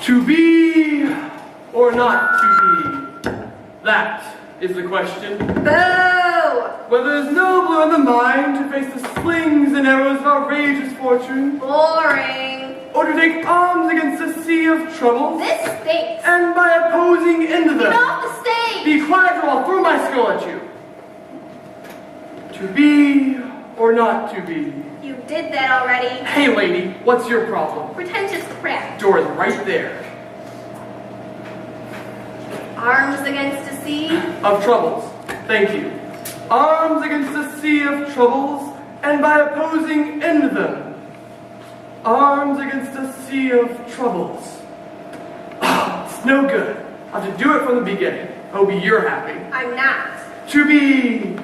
To be or not to be? That is the question. Boo! Whether it's nobler in the mind to face the slings and arrows of outrageous fortune, Boring. or to take arms against a sea of troubles, This stinks. and by opposing into them, Get off the stage! be quiet or I'll throw my skull at you. To be or not to be? You did that already. Hey lady, what's your problem? Pretentious crap. Door is right there. Arms against a sea. Of troubles. Thank you. Arms against a sea of troubles, and by opposing end them. Arms against a sea of troubles. It's no good. I'll have to do it from the beginning. Hope you're happy. I'm not. To be...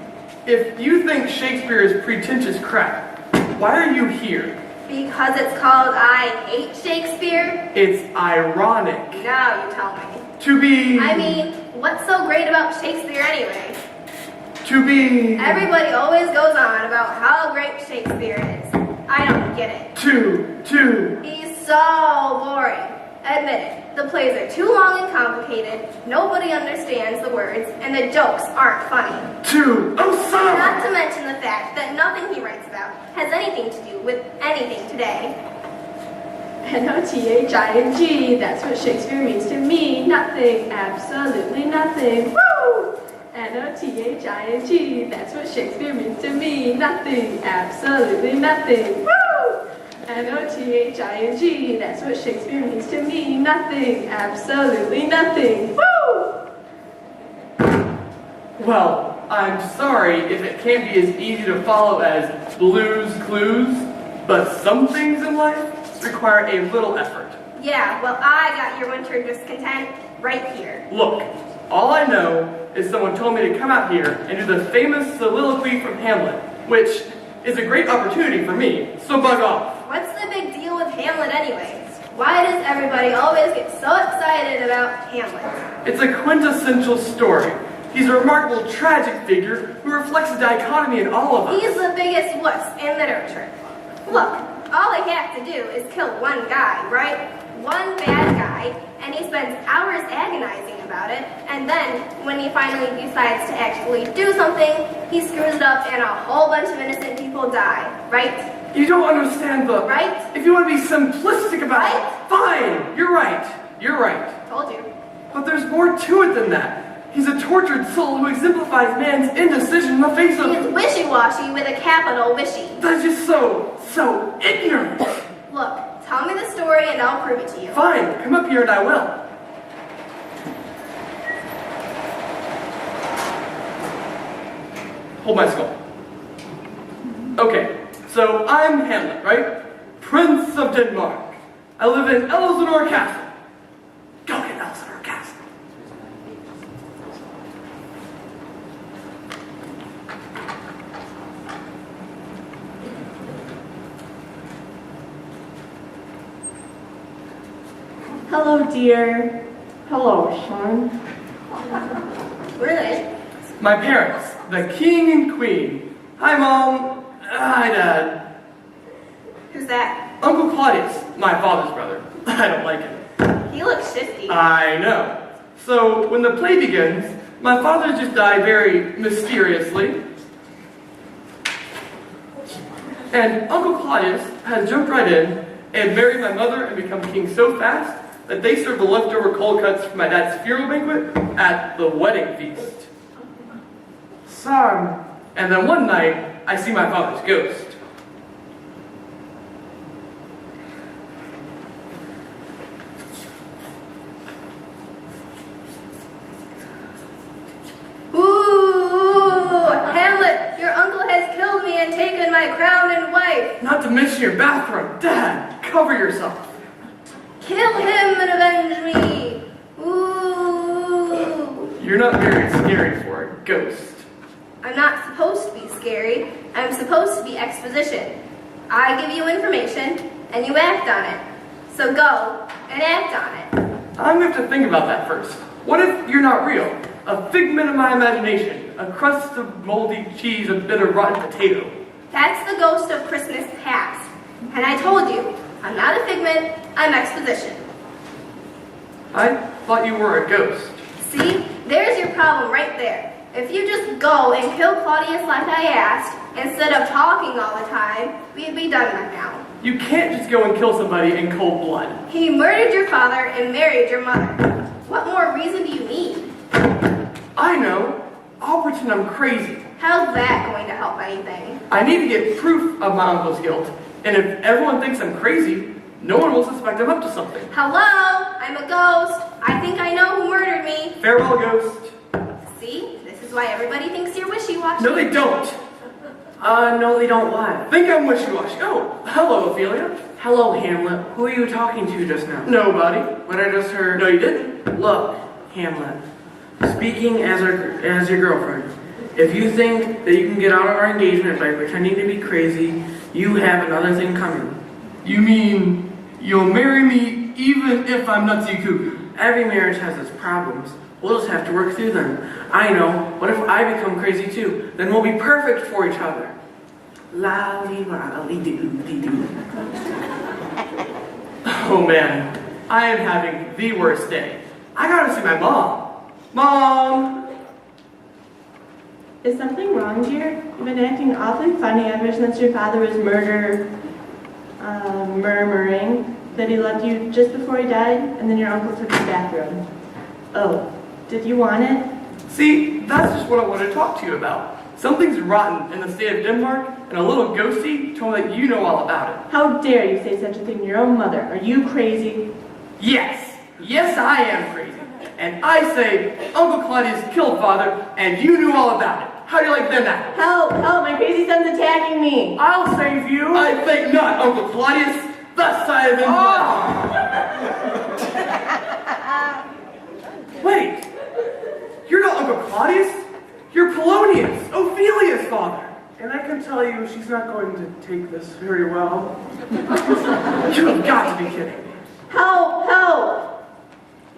If you think Shakespeare is pretentious crap, why are you here? Because it's called I Hate Shakespeare? It's ironic. Now you tell me. To be... I mean, what's so great about Shakespeare anyway? To be... Everybody always goes on about how great Shakespeare is. I don't get it. To... He's so boring. Admit it, the plays are too long and complicated, nobody understands the words, and the jokes aren't funny. Oh, son of a... Not to mention the fact that nothing he writes about has anything to do with anything today. N-O-T-H-I-N-G, that's what Shakespeare means to me. Nothing, absolutely nothing. Woo! N-O-T-H-I-N-G, that's what Shakespeare means to me. Nothing, absolutely nothing. Woo! N-O-T-H-I-N-G, that's what Shakespeare means to me. Nothing, absolutely nothing. Woo! Well, I'm sorry if it can't be as easy to follow as Blue's Clues, but some things in life require a little effort. Yeah, well, I got your winter discontent right here. Look, all I know is someone told me to come out here and do the famous soliloquy from Hamlet, which is a great opportunity for me, so bug off. What's the big deal with Hamlet anyways? Why does everybody always get so excited about Hamlet? It's a quintessential story. He's a remarkable tragic figure who reflects the dichotomy in all of us. He's the biggest wuss in literature. Look, all I have to do is kill one guy, right? One bad guy, and he spends hours agonizing about it, and then, when he finally decides to actually do something, he screws it up and a whole bunch of innocent people die, right? You don't understand the... Right? If you want to be simplistic about Right? it, fine, you're right. You're right. Told you. But there's more to it than that. He's a tortured soul who exemplifies man's indecision in the face of... He's wishy-washy with a capital wishy. That's just so ignorant. Look, tell me the story and I'll prove it to you. Fine, come up here and I will. Hold my skull. Okay, so I'm Hamlet, right? Prince of Denmark. I live in Elsinore Castle. Go get Elsinore Castle. Hello, dear. Hello, son. Really? My parents, the king and queen. Hi, Mom. Hi, Dad. Who's that? Uncle Claudius, my father's brother. I don't like him. He looks shifty. I know. So, when the play begins, my father just died very mysteriously. And Uncle Claudius has jumped right in and married my mother and become king so fast that they served the leftover cold cuts from my dad's funeral banquet at the wedding feast. Son. And then one night, I see my father's ghost. Ooh, Hamlet, your uncle has killed me and taken my crown and wife. Not to mention your bathroom. Dad, cover yourself. Kill him and avenge me. Ooh. You're not very scary for a ghost. I'm not supposed to be scary. I'm supposed to be exposition. I give you information and you act on it. So go and act on it. I'm going to have to think about that first. What if you're not real? A figment of my imagination. A crust of moldy cheese, a bit of rotten potato. That's the ghost of Christmas past. And I told you, I'm not a figment, I'm exposition. I thought you were a ghost. See? There's your problem right there. If you just go and kill Claudius like I asked, instead of talking all the time, we'd be done by now. You can't just go and kill somebody in cold blood. He murdered your father and married your mother. What more reason do you need? I know. I'll pretend I'm crazy. How's that going to help anything? I need to get proof of my uncle's guilt. And if everyone thinks I'm crazy, no one will suspect I'm up to something. Hello? I'm a ghost. I think I know who murdered me. Farewell, ghost. See? This is why everybody thinks you're wishy-washy. No, they don't. No, they don't what? Think I'm wishy-washy. Oh, hello, Ophelia. Hello, Hamlet. Who are you talking to just now? Nobody. What I just heard. No, you didn't. Look, Hamlet. Speaking as your girlfriend, if you think that you can get out of our engagement by pretending to be crazy, you have another thing coming. You mean you'll marry me even if I'm nutsy cuckoo? Every marriage has its problems. We'll just have to work through them. I know. What if I become crazy too? Then we'll be perfect for each other. La-dee-wa-dee-doo-dee-doo. Oh man, I am having the worst day. I gotta see my mom. Mom! Is something wrong, dear? You've been acting awfully funny ever since your father was murmuring that he loved you just before he died, and then your uncle took his bathrobe. Oh, did you want it? See, that's just what I want to talk to you about. Something's rotten in the state of Denmark, and a little ghosty told me that you know all about it. How dare you say such a thing to your own mother? Are you crazy? Yes, I am crazy. And I say, Uncle Claudius killed father, and you knew all about it. How do you like them apples? Help! Help! My crazy son's attacking me! I'll save you. I think not, Uncle Claudius. Thus I have been. Wait, you're not Uncle Claudius. You're Polonius, Ophelia's father. And I can tell you she's not going to take this very well. You have got to be kidding me. Help! Help!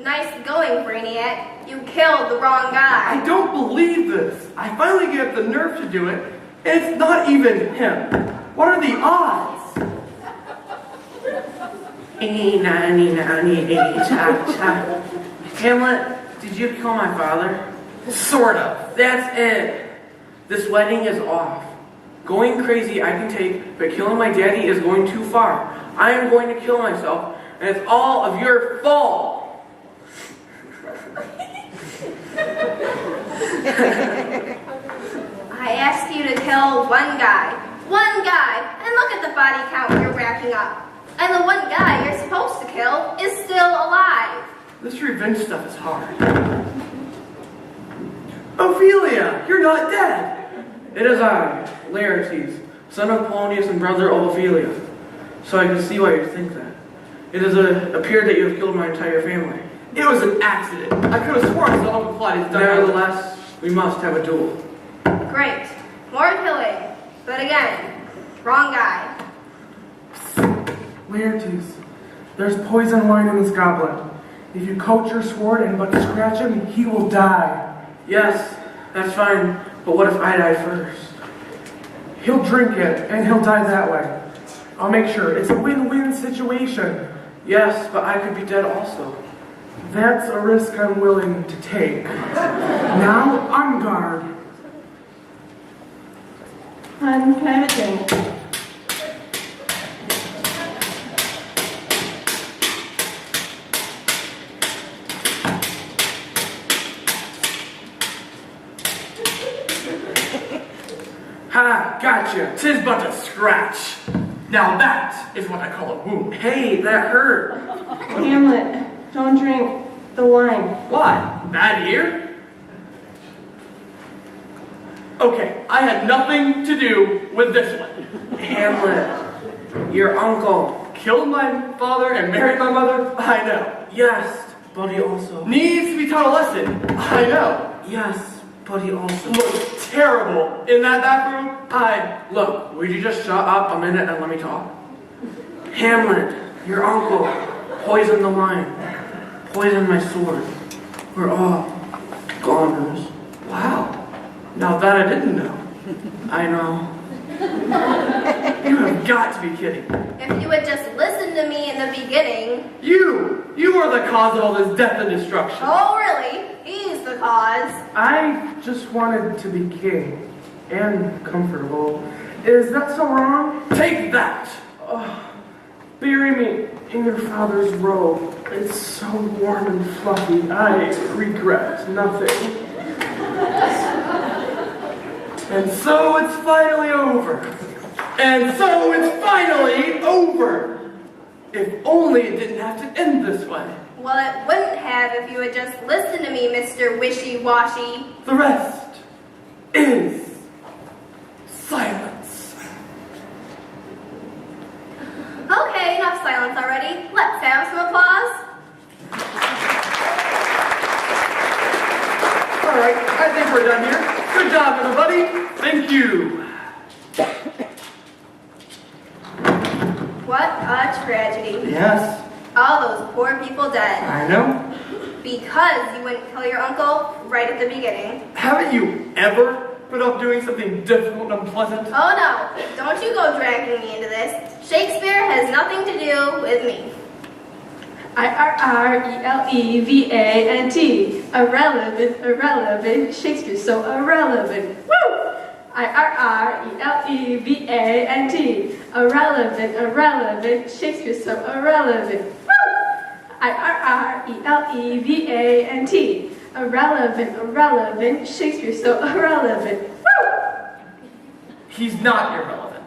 Nice going, Brainiac. You killed the wrong guy. I don't believe this. I finally get the nerve to do it, and it's not even him. What are the odds? Hamlet, did you kill my father? Sort of. That's it. This wedding is off. Going crazy I can take, but killing my daddy is going too far. I am going to kill myself, and it's all of your fault. I asked you to kill one guy, and look at the body count you're racking up. And the one guy you're supposed to kill is still alive. This revenge stuff is hard. Ophelia, you're not dead. It is I, Lehrke, son of Polonius and brother of Ophelia. So I can see why you think that. It has appeared that you have killed my entire family. It was an accident. I could have sworn I saw Uncle Claudius die. Nevertheless, we must have a duel. Great. More killing. But again, wrong guy. Laertes, there's poison wine in this goblet. If you coat your sword and but scratch him, he will die. Yes, that's fine. But what if I die first? He'll drink it, and he'll die that way. I'll make sure. It's a win-win situation. Yes, but I could be dead also. That's a risk I'm willing to take. Now, on guard. Can I have a drink? Ha, gotcha. 'Tis but a scratch. Now that is what I call a wound. Hey, that hurt. Hamlet, don't drink the wine. Why? Bad ear? Okay, I had nothing to do with this one. Hamlet, your uncle. Killed my father and married my mother? I know. Yes, but he also. Needs to be taught a lesson? I know. Yes, but he also. Looked terrible in that bathroom? Look, would you just shut up a minute and let me talk? Hamlet, your uncle, poisoned the wine, poisoned my sword. We're all goners. Wow. Now that I didn't know. I know. You have got to be kidding. If you would just listen to beginning. You are the cause of all this death and destruction. Oh, really? He's the cause. I just wanted to be king and comfortable. Is that so wrong? Take that! Bury me in your father's robe. It's so warm and fluffy. I regret nothing. And so it's finally over. And so it's finally over. If only it didn't have to end this way. Well, it wouldn't have if you had just listened to me, Mr. Wishy-Washy. The rest is silence. Okay, enough silence already. Let's have some applause. All right, I think we're done here. Good job, everybody. Thank you. What a tragedy. Yes, All those poor people dead. I know. Because you wouldn't kill your uncle right at the beginning. Haven't you ever put up doing something difficult and unpleasant? Oh no, don't you go dragging me into this. Shakespeare has nothing to do with me. IRRELEVANT. Irrelevant. Shakespeare's so irrelevant. Woo! IRRELEVANT. Irrelevant. Shakespeare's so irrelevant. Woo! IRRELEVANT. Irrelevant. Shakespeare's so irrelevant. Woo! He's not irrelevant.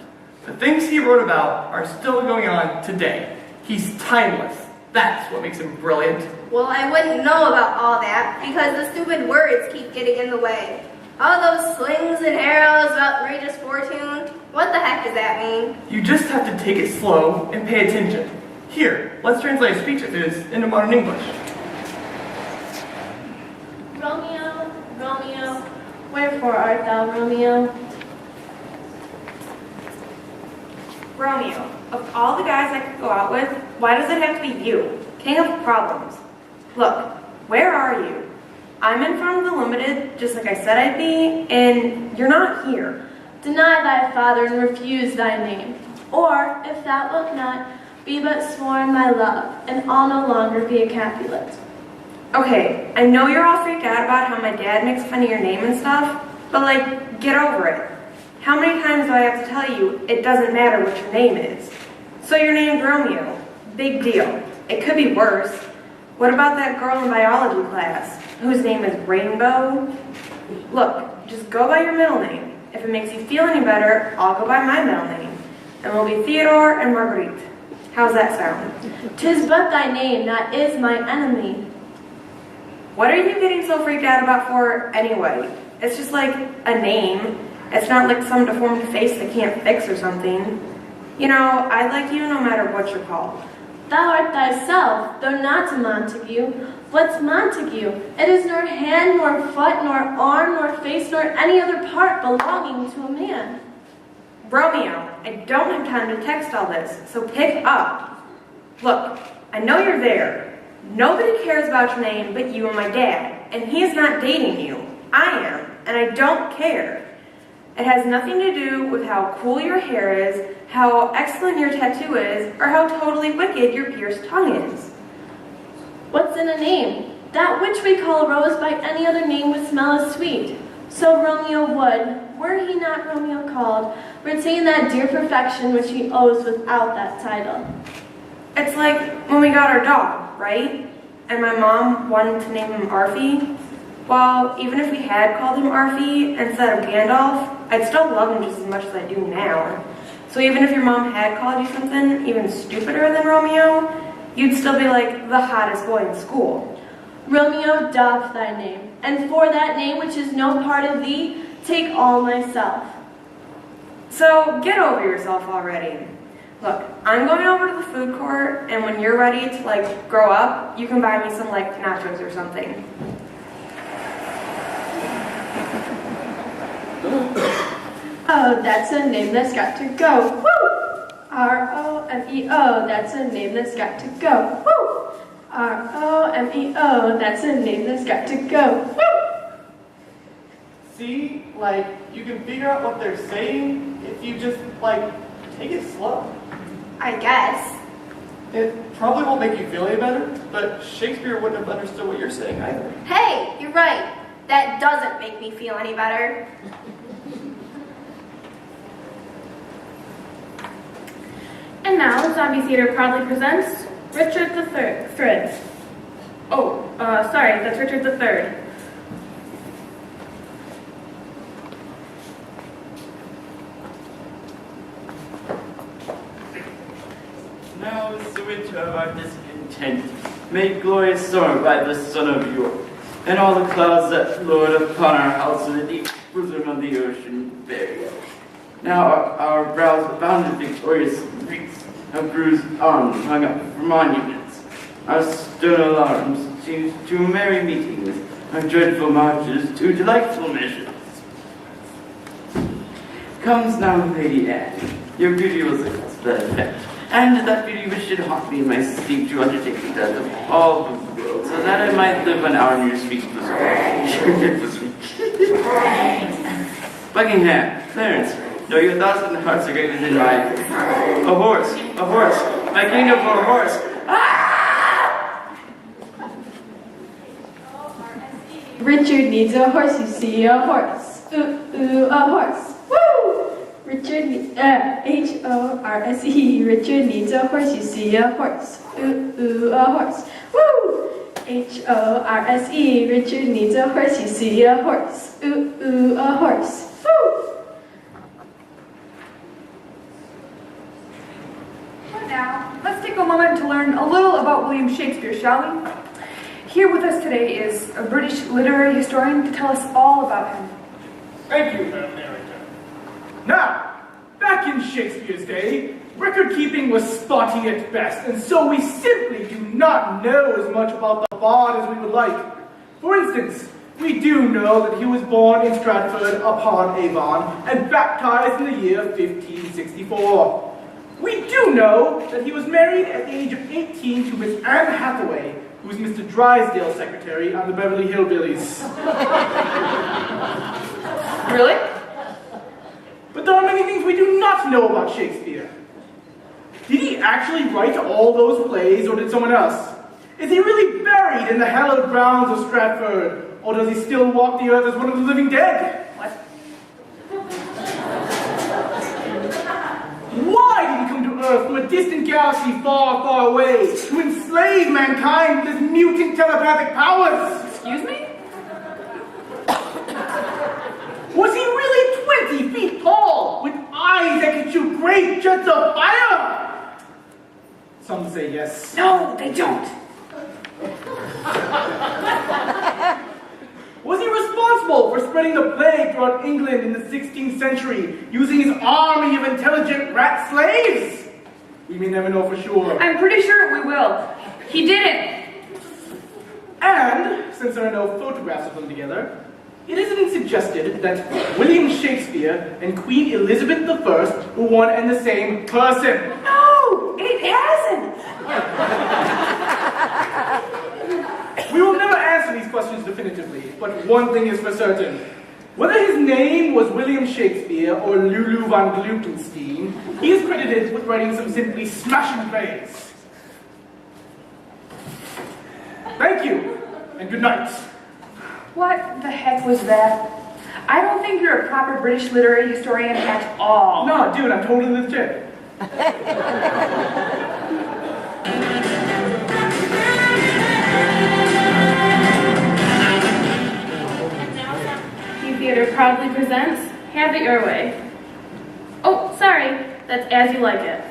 The things he wrote about are still going on today. He's timeless. That's what makes him brilliant. Well, I wouldn't know about all that because the stupid words keep getting in the way. All those slings and arrows of outrageous fortune. What the heck does that mean? You just have to take it slow and pay attention. Here, let's translate a speech of his into modern English. Romeo, Romeo, wherefore art thou, Romeo? Romeo, of all the guys I could go out with, why does it have to be you? King of problems. Look, where are you? I'm in front of the limited, just like I said I'd be, and you're not here. Deny thy father and refuse thy name. Or, if thou wilt not, be but sworn my love, and I'll no longer be a Capulet. Okay, I know you're all freaked out about how my dad makes fun of your name and stuff, but like, get over it. How many times do I have to tell you it doesn't matter what your name is? So your name's Romeo. Big deal. It could be worse. What about that girl in biology class, whose name is Rainbow? Look, just go by your middle name. If it makes you feel any better, I'll go by my middle name. And we'll be Theodore and Marguerite. How's that sound? 'Tis but thy name that is my enemy. What are you getting so freaked out about for anyway? It's just like a name. It's not like some deformed face they can't fix or something. You know, I like you no matter what you're called. Thou art thyself, though not a Montague. What's Montague? It is nor hand, nor foot, nor arm, nor face, nor any other part belonging to a man. Romeo, I don't have time to text all this, so pick up. Look, I know you're there. Nobody cares about your name but you and my dad, and he is not dating you. I am, and I don't care. It has nothing to do with how cool your hair is, how excellent your tattoo is, or how totally wicked your pierced tongue is. What's in a name? That which we call rose by any other name would smell as sweet. So Romeo would, were he not Romeo called, retain that dear perfection which he owes without that title. It's like when we got our dog, right? And my mom wanted to name him Arfie. Well, even if we had called him Arfie instead of Gandalf, I'd still love him just as much as I do now. So even if your mom had called you something even stupider than Romeo, you'd still be like the hottest boy in school. Romeo, doff thy name, and for that name which is no part of thee, take all myself. So get over yourself already. Look, I'm going over to the food court, and when you're ready to like grow up, you can buy me some like nachos or something. Oh, that's a name that's got to go. Woo! R-O-M-E-O, that's a name that's got to go. Woo! R-O-M-E-O, that's a name that's got to go. Woo! See, like, you can figure out what they're saying if you just, like, take it slow. I guess. It probably won't make you feel any better, but Shakespeare wouldn't have understood what you're saying either. Hey, you're right. That doesn't make me feel any better. And now, Zombie Theater proudly presents Richard the Third. Sorry, that's Richard the Third. Now is the winter of our discontent, made glorious summer by the sun of York, and all the clouds that flowed upon our house in the deep bosom of the ocean buried. Now our brows abounded victorious wreaths of bruised arms hung up for monuments, our stern alarms to merry meetings, our dreadful marches to delightful measures. Comes now Lady Anne, your beauty was a cause for that effect, and that beauty which did haunt me in my sleep to undertake the death of all the world, so that I might live an hour in your sweet bosom. Buckingham, Clarence, know your thoughts and hearts are greater than mine. A horse, my kingdom for a horse. Richard needs a horse, you see, a horse. Ooh, a horse. Woo! H-O-R-S-E. Richard needs a horse, you see, a horse. Ooh, a horse. Woo! H-O-R-S-E. Richard needs a horse, you see, a horse. Ooh, a horse. Woo! Now, let's take a moment to learn a little about William Shakespeare, shall we? Here with us today is a British literary historian to tell us all about him. Thank you, Madam Narrator. Now, back in Shakespeare's day, record-keeping was spotty at best, and so we simply do not know as much about the bard as we would like. For instance, we do know that he was born in Stratford upon Avon and baptized in the year 1564. We do know that he was married at the age of 18 to Miss Anne Hathaway, who was Mr. Drysdale's secretary on the Beverly Hillbillies. Really? But there are many things we do not know about Shakespeare. Did he actually write all those plays, or did someone else? Is he really buried in the hallowed grounds of Stratford, or does he still walk the earth as one of the living dead? What? Why did he come to Earth from a distant galaxy far, far away to enslave mankind with his mutant telepathic powers? Excuse me? Was he really 20 feet tall, with eyes that could shoot great jets of fire? Some say yes. No, they don't. Was he responsible for spreading the plague throughout England in the 16th century, using his army of intelligent rat slaves? We may never know for sure. I'm pretty sure we will. He didn't. And, since there are no photographs of them together, it has been suggested that William Shakespeare and Queen Elizabeth I were one and the same person. No, it hasn't. We will never answer these questions definitively, but one thing is for certain. Whether his name was William Shakespeare or Lulu von Glutenstein, he is credited with writing some simply smashing plays. Thank you, and good night. What the heck was that? I don't think you're a proper British literary historian at all. No, dude, I'm totally legit. Theater proudly presents Have It Your Way. Oh, sorry, that's As You Like It.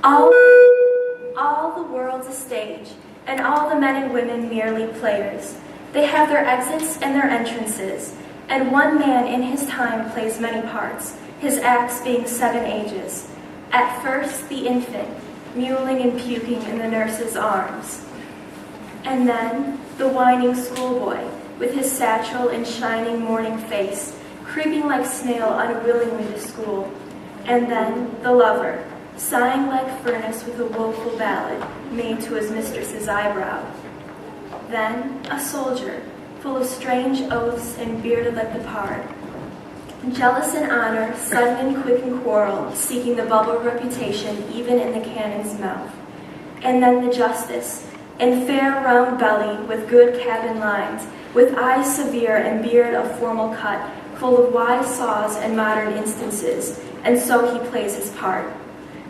All the world's a stage, and all the men and women merely players. They have their exits and their entrances, and one man in his time plays many parts, his acts being 7 ages. At first, the infant, mewling and puking in the nurse's arms. And then, the whining schoolboy, with his satchel and shining morning face, creeping like snail unwillingly to school. And then, the lover, sighing like furnace with a woeful ballad made to his mistress's eyebrow. Then, a soldier, full of strange oaths and bearded like the pard, Jealous in honor, sudden and quick in quarrel, seeking the bubble of reputation even in the cannon's mouth. And then the justice, in fair round belly, with good cabin lines, with eyes severe and beard of formal cut, full of wise saws and modern instances, and so he plays his part.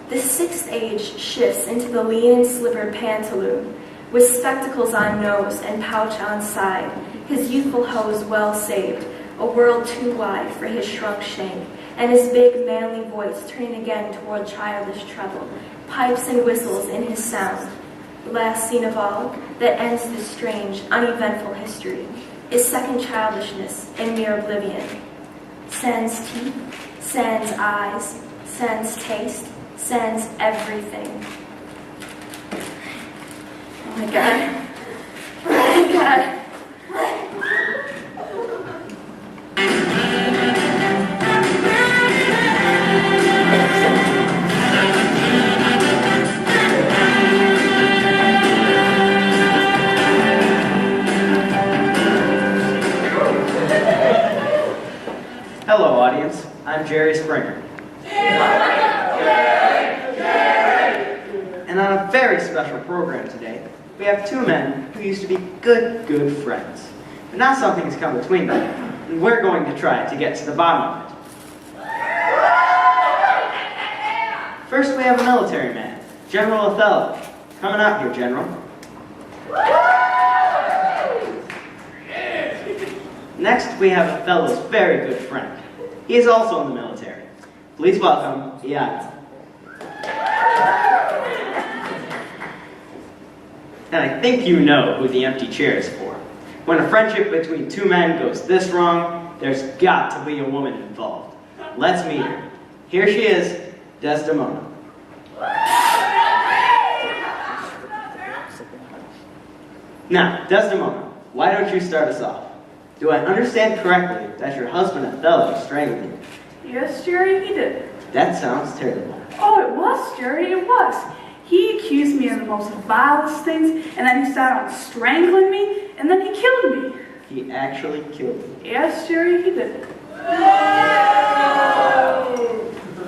The sixth age shifts into the lean and slippered pantaloon, with spectacles on nose and pouch on side, his youthful hose well saved, a world too wide for his shrunk shank, and his big manly voice turning again toward childish treble, pipes and whistles in his sound. The last scene of all, that ends this strange, uneventful history, is second childishness and mere oblivion. Sans teeth, sans eyes, sans taste, sans everything. Oh my God. Oh my God. Hello, audience. I'm Jerry Springer. And on a very special program today, we have two men who used to be good friends. But now something has come between them, and we're going to try to get to the bottom of it. First, we have a military man, General Othello. Coming out here, General. Next, we have Othello's very good friend. He is also in the military. Please welcome Iago. And I think you know who the empty chair is for. When a friendship between two men goes this wrong, there's got to be a woman involved. Let's meet her. Here she is, Desdemona. Now, Desdemona, why don't you start us off? Do I understand correctly that your husband Othello strangled you? Yes, Jerry, he did. That sounds terrible. Oh, it was, Jerry, it was. He accused me of the most vilest things, and then he started on strangling me, and then he killed me. He actually killed you? Yes, Jerry, he did.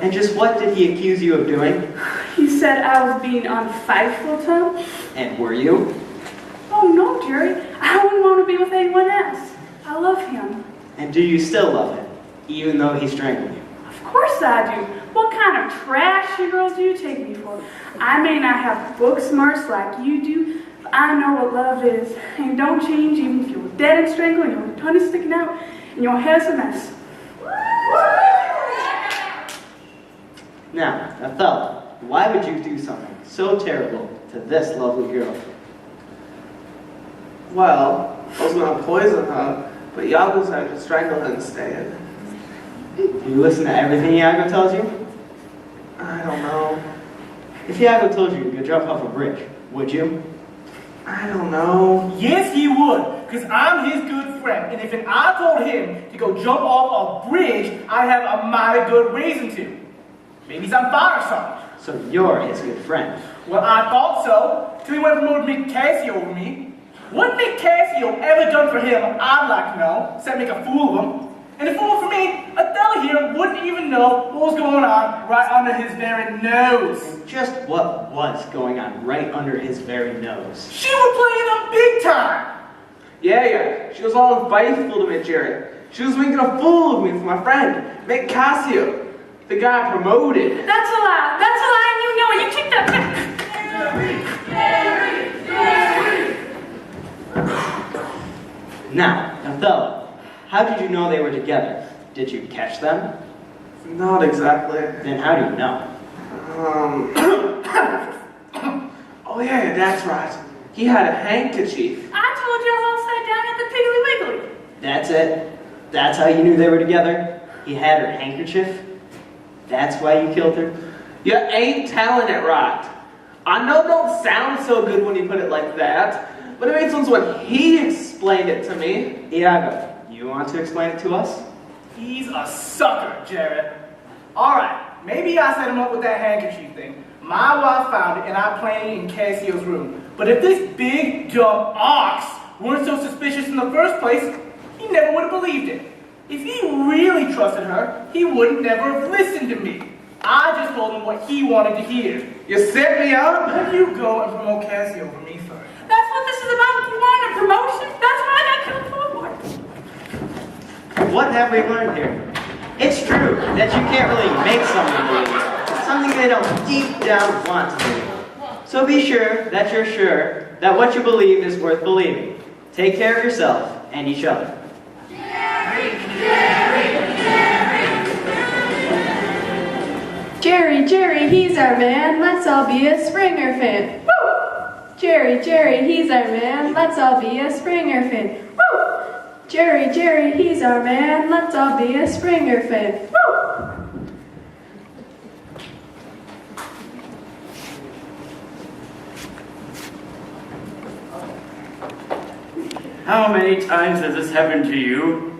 And just what did he accuse you of doing? He said I was being unfaithful to him. And were you? Oh, no, Jerry. I wouldn't want to be with anyone else. I love him. And do you still love him, even though he strangled you? Of course I do. What kind of trashy girl do you take me for? I may not have book smarts like you do, but I know what love is. And don't change even if you're dead and strangled and your tongue is sticking out and your hair's a mess. Now, Othello, why would you do something so terrible to this lovely girl? Well, I was going to poison her, but Iago said to strangle her instead. Do you listen to everything Iago tells you? I don't know. If Iago told you to jump off a bridge, would you? I don't know. Yes, he would, because I'm his good friend. And if I told him to go jump off a bridge, I'd have a mighty good reason to. Maybe he's on fire or something. So you're his good friend. Well, I thought so, till he went and promoted Mick Cassio over me. What Mick Cassio ever done for him, I'd like to know, except make a fool of him. And if it weren't for me, Othello here wouldn't even know what was going on right under his very nose. And just what was going on right under his very nose? She was playing him big time. Yeah. She was all unfaithful to me, Jerry. She was making a fool of me for my friend, Mick Cassio, the guy I promoted. That's a lie. That's a lie, and you know it. You kicked that back. Now, Othello, how did you know they were together? Did you catch them? Not exactly. Then how do you know? Oh yeah, that's right. He had a handkerchief. I told you all sat down at the Piggly Wiggly. That's it? That's how you knew they were together? He had her handkerchief? That's why you killed her? You ain't telling it right. I know it don't sound so good when you put it like that, but it made sense when he explained it to me. Iago, you want to explain it to us? He's a sucker, Jared. All right, maybe I set him up with that handkerchief thing. My wife found it, and I planted it in Cassio's room. But if this big, dumb ox weren't so suspicious in the first place, he never would have believed it. If he really trusted her, he would never have listened to me. I just told him what he wanted to hear. You set me up? Then you go and promote Cassie over me first. That's what this is about. You want a promotion? That's what I got killed for. What have we learned here? It's true that you can't really make someone believe something they don't deep down want to believe. So be sure that you're sure that what you believe is worth believing. Take care of yourself and each other. Jerry, he's our man. Let's all be a Springer fan. Woo! Jerry, he's our man. Let's all be a Springer fan. Woo! Jerry, he's our man. Let's all be a Springer fan. Woo! How many times has this happened to you?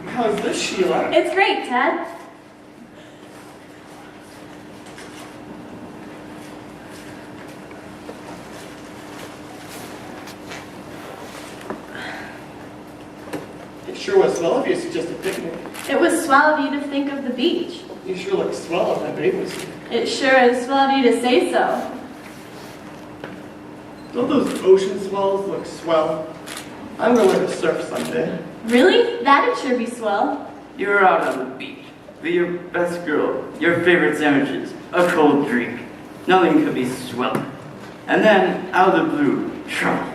How's this, Sheila? It's great, Ted. It sure was swell of you to suggest a picnic. It was swell of you to think of the beach. You sure look swell if that babe was here. It sure is swell of you to say so. Don't those ocean swells look swell? I'm gonna learn to surf someday. Really? That'd sure be swell. You're out on the beach with your best girl, your favorite sandwiches, a cold drink. Nothing could be sweller. And then, out of the blue, trouble.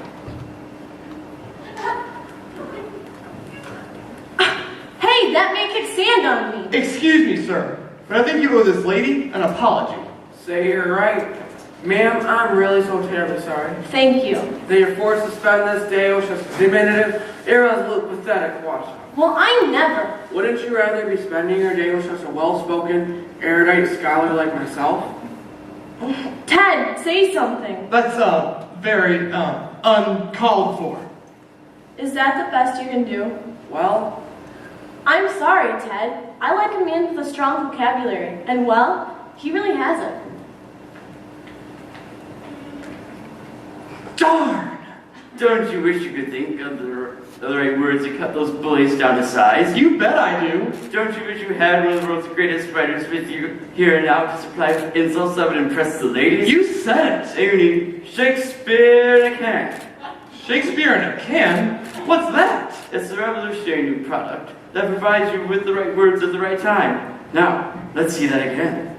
Hey, that man kicked sand on me. Excuse me, sir, but I think you owe this lady an apology. Say you're right. Ma'am, I'm really so terribly sorry. Thank you. That you're forced to spend this day with such diminutive, irresolute, pathetic watch. Well, I never. Wouldn't you rather be spending your day with such a well-spoken, erudite scholar like myself? Ted, say something. That's, very, uncalled for. Is that the best you can do? Well, I'm sorry, Ted. I like a man with a strong vocabulary, and well, he really has it. Darn! Don't you wish you could think of the right words to cut those bullies down to size? You bet I do. Don't you wish you had one of the world's greatest writers with you here and now to supply with insults that would impress the ladies? You said it. And you need Shakespeare in a can. Shakespeare in a can? What's that? It's a revolutionary new product that provides you with the right words at the right time. Now, let's see that again.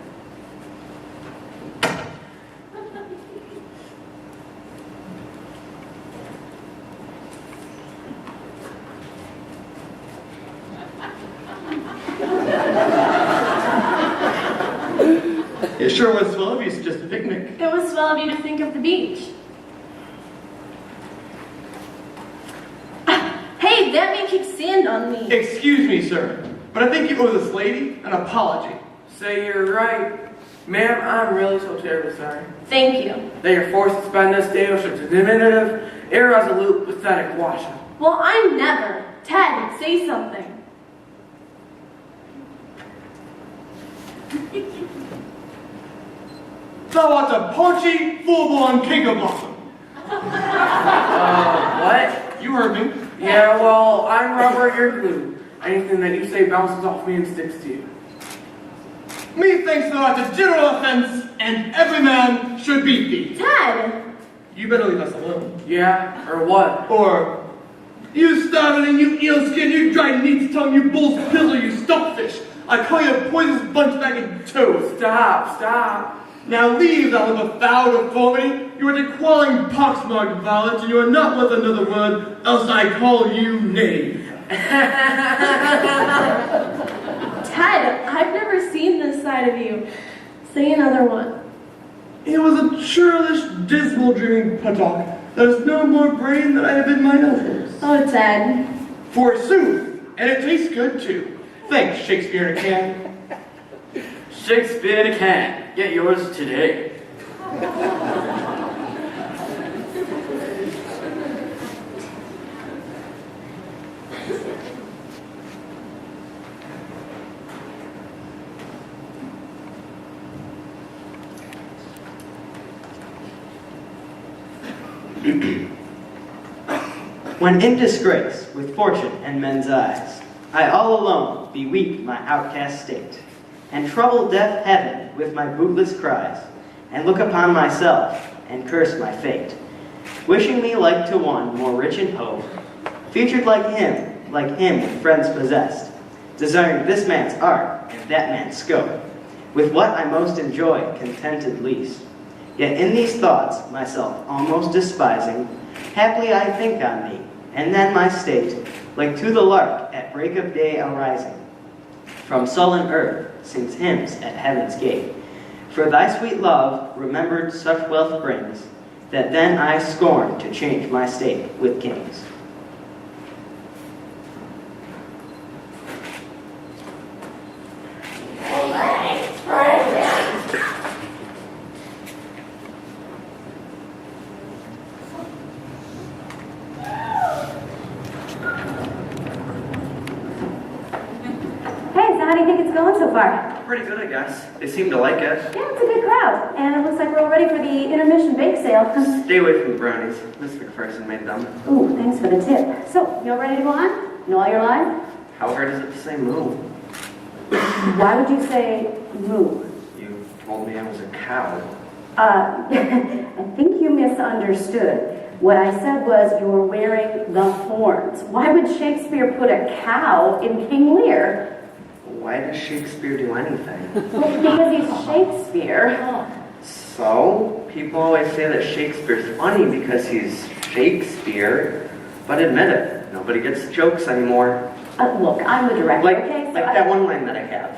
It sure was swell of you to suggest a picnic. It was swell of you to think of the beach. Hey, that man kicked sand on me. Excuse me, sir, but I think you owe this lady an apology. say you're right. Ma'am, I'm really so terribly sorry. Thank you. That you're forced to spend this day with such a diminutive, irresolute, pathetic washer. Well, I'm never. Ted, say something. Thou art a paunchy, full-blown blossom. What? You heard me. Yeah, well, I'm rubber, you're glue. Anything that you say bounces off me and sticks to you. Methinks thou art a general offense, and every man should beat thee. Ted! You better leave us alone. Yeah, or what? Or, you starveling, you eel-skin, you dried neat's tongue, you bull's pizzle, you stumpfish. I call you a poisonous bunch-bagged toad. Stop. Now leave, thou little foul deformity. You are a qualling pox-marked varlet, and you are not worth another word, else I call you knave. Ted, I've never seen this side of you. Say another one. It was a churlish, dismal dreaming puttock. There's no more brain than I have in mine elbows. Oh, Ted. Forsooth, and it tastes good too. Thanks, Shakespeare in a can. Shakespeare in a can. Get yours today. When in disgrace with fortune and men's eyes, I all alone beweep my outcast state, and trouble deaf heaven with my bootless cries, and look upon myself and curse my fate, wishing me like to one more rich in hope, featured like him with friends possessed, desiring this man's art and that man's scope, with what I most enjoy contented least. Yet in these thoughts, myself almost despising, haply I think on thee, and then my state, like to the lark at break of day arising, from sullen earth sings hymns at heaven's gate. For thy sweet love, remembered such wealth brings, that then I scorn to change my state with kings. How do you think it's going so far? Pretty good, I guess. They seem to like it. Yeah, it's a good crowd. And it looks like we're all ready for the intermission bake sale. Stay away from the brownies. Miss McPherson made them. Ooh, thanks for the tip. So, you all ready to go on? Know all your lines? How hard is it to say moo? Why would you say moo? You told me I was a cow. I think you misunderstood. What I said was you were wearing the horns. Why would Shakespeare put a cow in King Lear? Why does Shakespeare do anything? Well, because he's Shakespeare. So, people always say that Shakespeare's funny because he's Shakespeare, but admit it, nobody gets jokes anymore. Look, I'm the director, okay? So like that one line that I have.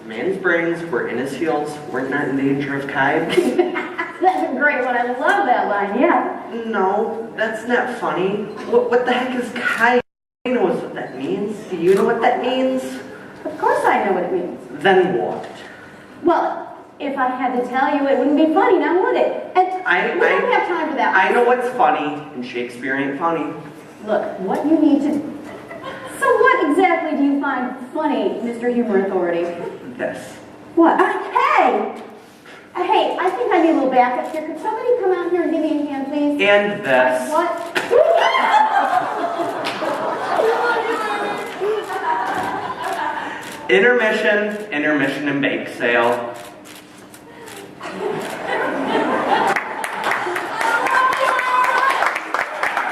A man's brains were in his heels, we're not in danger of kibes. That's a great one. I love that line, yeah. No, that's not funny. What the heck is kibes? He knows what that means. Do you know what that means? Of course I know what it means. Then what? Well, if I had to tell you, it wouldn't be funny, now would it? And we don't have time for that. I know what's funny, and Shakespeare ain't funny. Look, what you need to... So what exactly do you find funny, Mr. Humor Authority? This. What? Hey! Hey, I think I need a little backup here. Could somebody come out here and give me a hand, please? And this. What? Intermission and bake sale.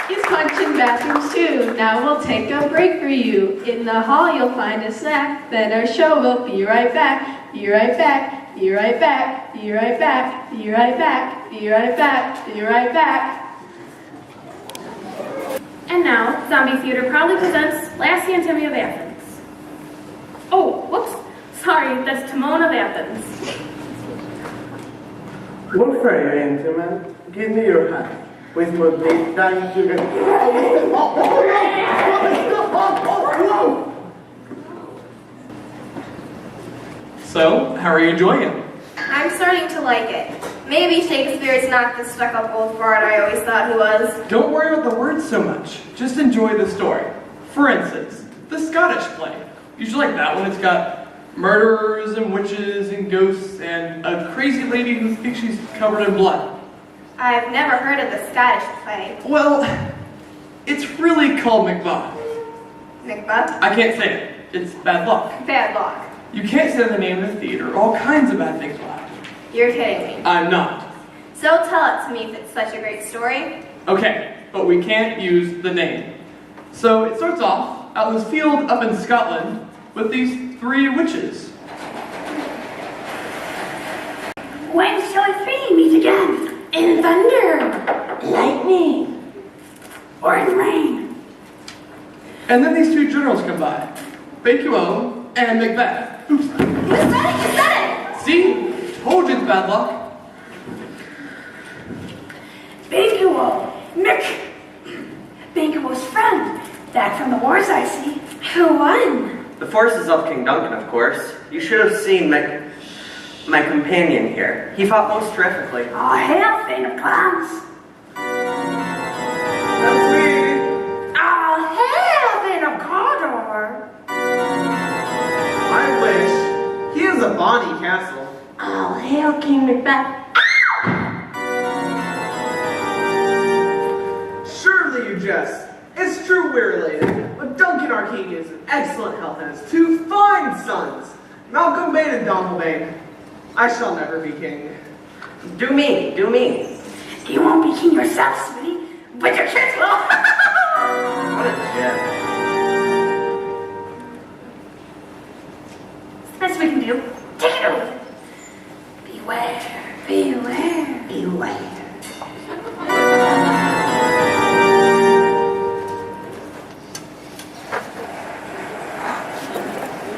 Use function bathrooms too. Now we'll take a break for you. In the hall you'll find a snack. Then our show will be right back. Be right back. Be right back. Be right back. Be right back. Be right back. Be right back. And now, Zombie Theater proudly presents Lassie and Timmy of Athens. Oh, whoops. Sorry, that's Timon of Athens. What fare you into, man? Give me your hand. With my big time to get... So, how are you enjoying it? I'm starting to like it. Maybe Shakespeare's not the stuck-up old fart I always thought he was. Don't worry about the words so much. Just enjoy the story. For instance, the Scottish play. Usually like that one, it's got murderers and witches and ghosts and a crazy lady who thinks she's covered in blood. I've never heard of the Scottish play. Well, it's really called Macbeth. Macbeth? I can't say it. It's bad luck. Bad luck. You can't say the name of the theater. All kinds of bad things will happen. You're kidding me. I'm not. So tell it to me if it's such a great story. Okay, but we can't use the name. So it starts off out in this field up in Scotland with these 3 witches. When shall three meet again? In thunder, lightning, or in rain? And then these 2 generals come by, Banquo and Macbeth. Oops. You said it! See? Told you it's bad luck. Banquo's friend, back from the wars I see. Who won? The forces of King Duncan, of course. You should have seen my companion here. He fought most terrifically. Oh, hail, Thane of Clans. That's me. Oh, hail, Thane of Cawdor. I wish. He is a bonny castle. Oh, hail King Macbeth. Surely you jest. It's be related, but Duncan our king is in excellent health and has 2 fine sons, Malcolm Bane and Donald Bane. I shall never be king. Do me, do me. You won't be king yourself, sweetie, but your kids will. What a gem. It's the best we can do. Take it away. Beware, beware, beware.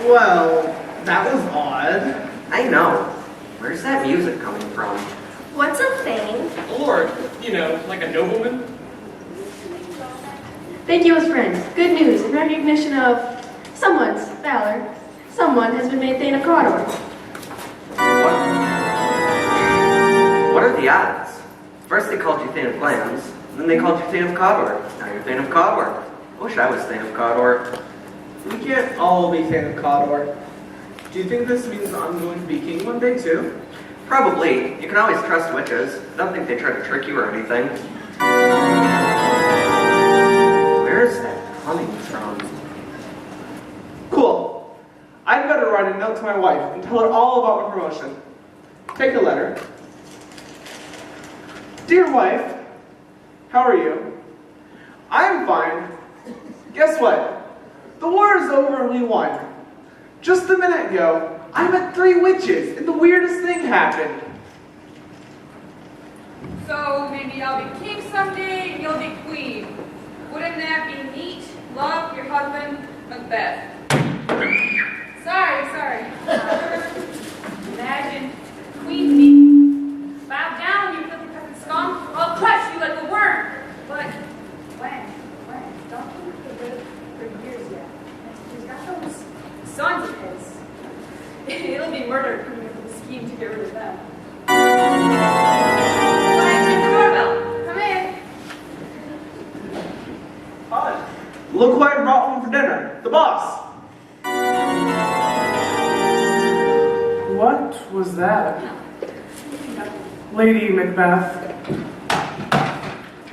Well, that was odd. I know. Where's that music coming from? What's a thing? A lord, you know, like a nobleman. Thank you as friends. Good news. In recognition of someone's valor, someone has been made Thane of Cawdor. What are the odds? First they called you Thane of Clans, then they called you Thane of Cawdor. Now you're Thane of Cawdor. I wish I was Thane of Cawdor. We can't all be Thane of Cawdor. Do you think this means I'm going to be king one day too? Probably. You can always trust witches. I don't think they try to trick you or anything. Where's that coming from? Cool. I'd better write a note to my wife and tell her all about my promotion. Take the letter. Dear wife, how are you? I'm fine. Guess what? The war is over and we won. Just a minute ago, I met 3 witches and the weirdest thing happened. So maybe I'll be king someday and you'll be queen. Wouldn't that be neat? Love, your husband, Macbeth. Sorry. Imagine queen me. Bow down, you filthy peasant scum. I'll crush you like a worm. But when? Don't keep the date for years yet. He's got those sons of his. It'll be murder coming up with a scheme to get rid of them. Doorbell. Come in. Hi. Look what I brought home for dinner. The boss. What was that? Lady Macbeth.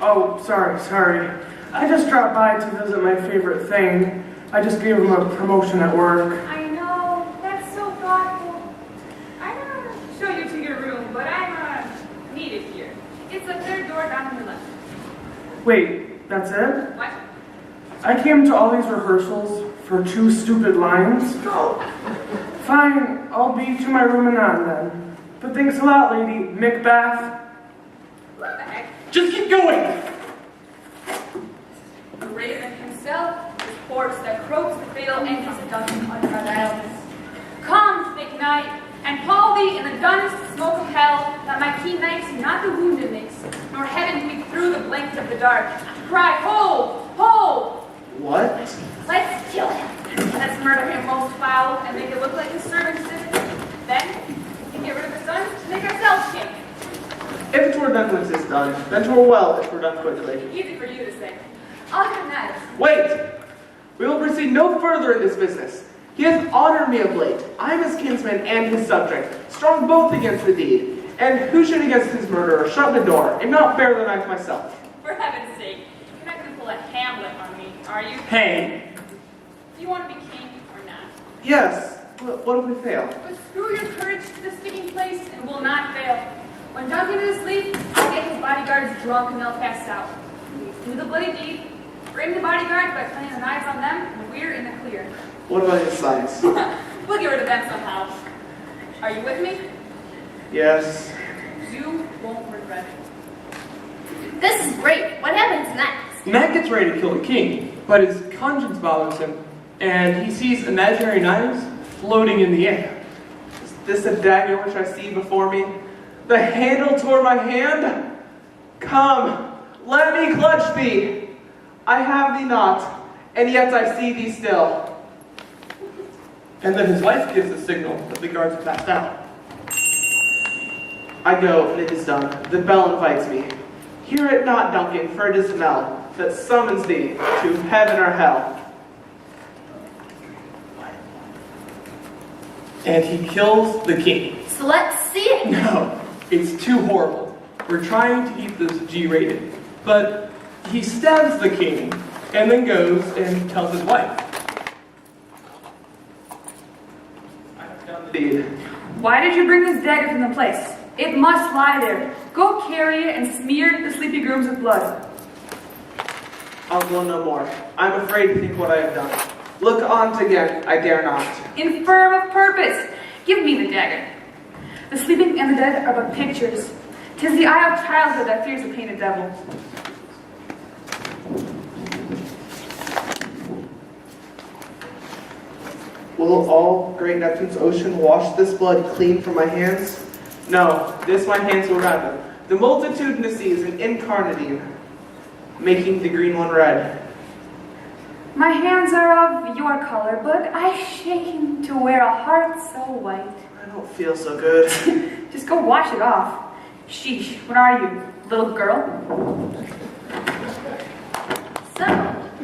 Oh, sorry. I just dropped by to visit my favorite thing. I just gave him a promotion at work. I know. That's so thoughtful. I'm going to show you to your room, but I'm needed here. It's the 3rd door down on your left. Wait, that's it? What? I came to all these rehearsals for 2 stupid lines. Fine, I'll be to my room anon then. But thanks a lot, Lady Macbeth. What the heck? Just keep going! The raven himself, his horse that croaks the fatal engines of Duncan under our idleness. Come, thick night, and pall thee in the dunnest smoke of hell, that my keen knights not the wounded mix, nor heaven peep through the blanket of the dark. Cry, hold, hold! What? Let's kill him. Let's murder him most foul and make it look like his servant citizen. Then we can get rid of the sons to make ourselves king. If 'twere done with this done, then 'twere well if 'twere done quickly. Easy for you to say. I'll do that. Wait! We will proceed no further in this business. He hath honored me of late. I am his kinsman and his subject, strong both against the deed. And who should against his murderer shut the door, and not bear the knife myself? For heaven's sake, you're not going to pull a Hamlet on me, are you? Hey! Do you want to be king or not? Yes. What if we fail? But screw your courage to the sticking place and will not fail. When Duncan is asleep, I'll get his bodyguards drunk and they'll pass out. Do the bloody deed, frame the bodyguards by playing the knives on them, and we're in the clear. What about his sons? We'll get rid of them somehow. Are you with me? Yes. You won't regret it. This is great. What happens next? Matt gets ready to kill the king, but his conscience bothers him, and he sees imaginary knives floating in the air. Is this a dagger which I see before me? The handle toward my hand? Come, let me clutch thee. I have thee not, and yet I see thee still. And then his wife gives the signal that the guards have passed out. I go, and it is done. The bell invites me. Hear it not, Duncan, for it is a knell that summons thee to heaven or hell. And he kills the king. So let's see it. No, it's too horrible. We're trying to keep this G-rated. But he stabs the king, and then goes and tells his wife. I have done the deed. Why did you bring this dagger from the place? It must lie there. Go carry it and smear the sleepy grooms with blood. I'll go no more. I'm afraid to think what I have done. Look on't again, I dare not. Infirm of purpose. Give me the dagger. The sleeping and the dead are but pictures. 'Tis the eye of childhood that fears the painted devil. Will all great Neptune's ocean wash this blood clean from my hands? No, this my hands will rather. The multitudinous seas and incarnadine, making the green one red. My hands are of your color, but I shame to wear a heart so white. I don't feel so good. Just go wash it off. Sheesh, what are you, little girl? So,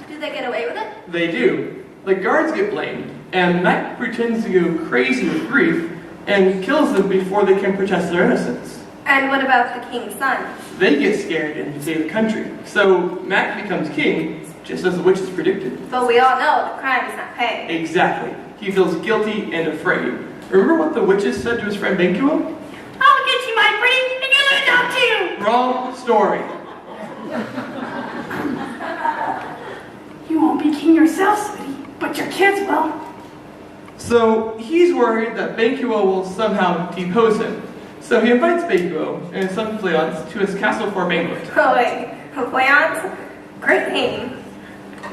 do they get away with it? They do. The guards get blamed, and Mac pretends to go crazy with grief and kills them before they can protest their innocence. And what about the king's son? They get scared and save the country. So Mac becomes king, just as the witches predicted. But we all know the crime is not paid. Exactly. He feels guilty and afraid. Remember what the witches said to his friend Banquo? I'll get you, my pretty, and you'll learn not to. Wrong story. You won't be king yourself, sweetie, but your kids will. So he's worried that Banquo will somehow depose him. So he invites Banquo and his son Fleance to his castle for a banquet. Oh wait, Fleance? Great name.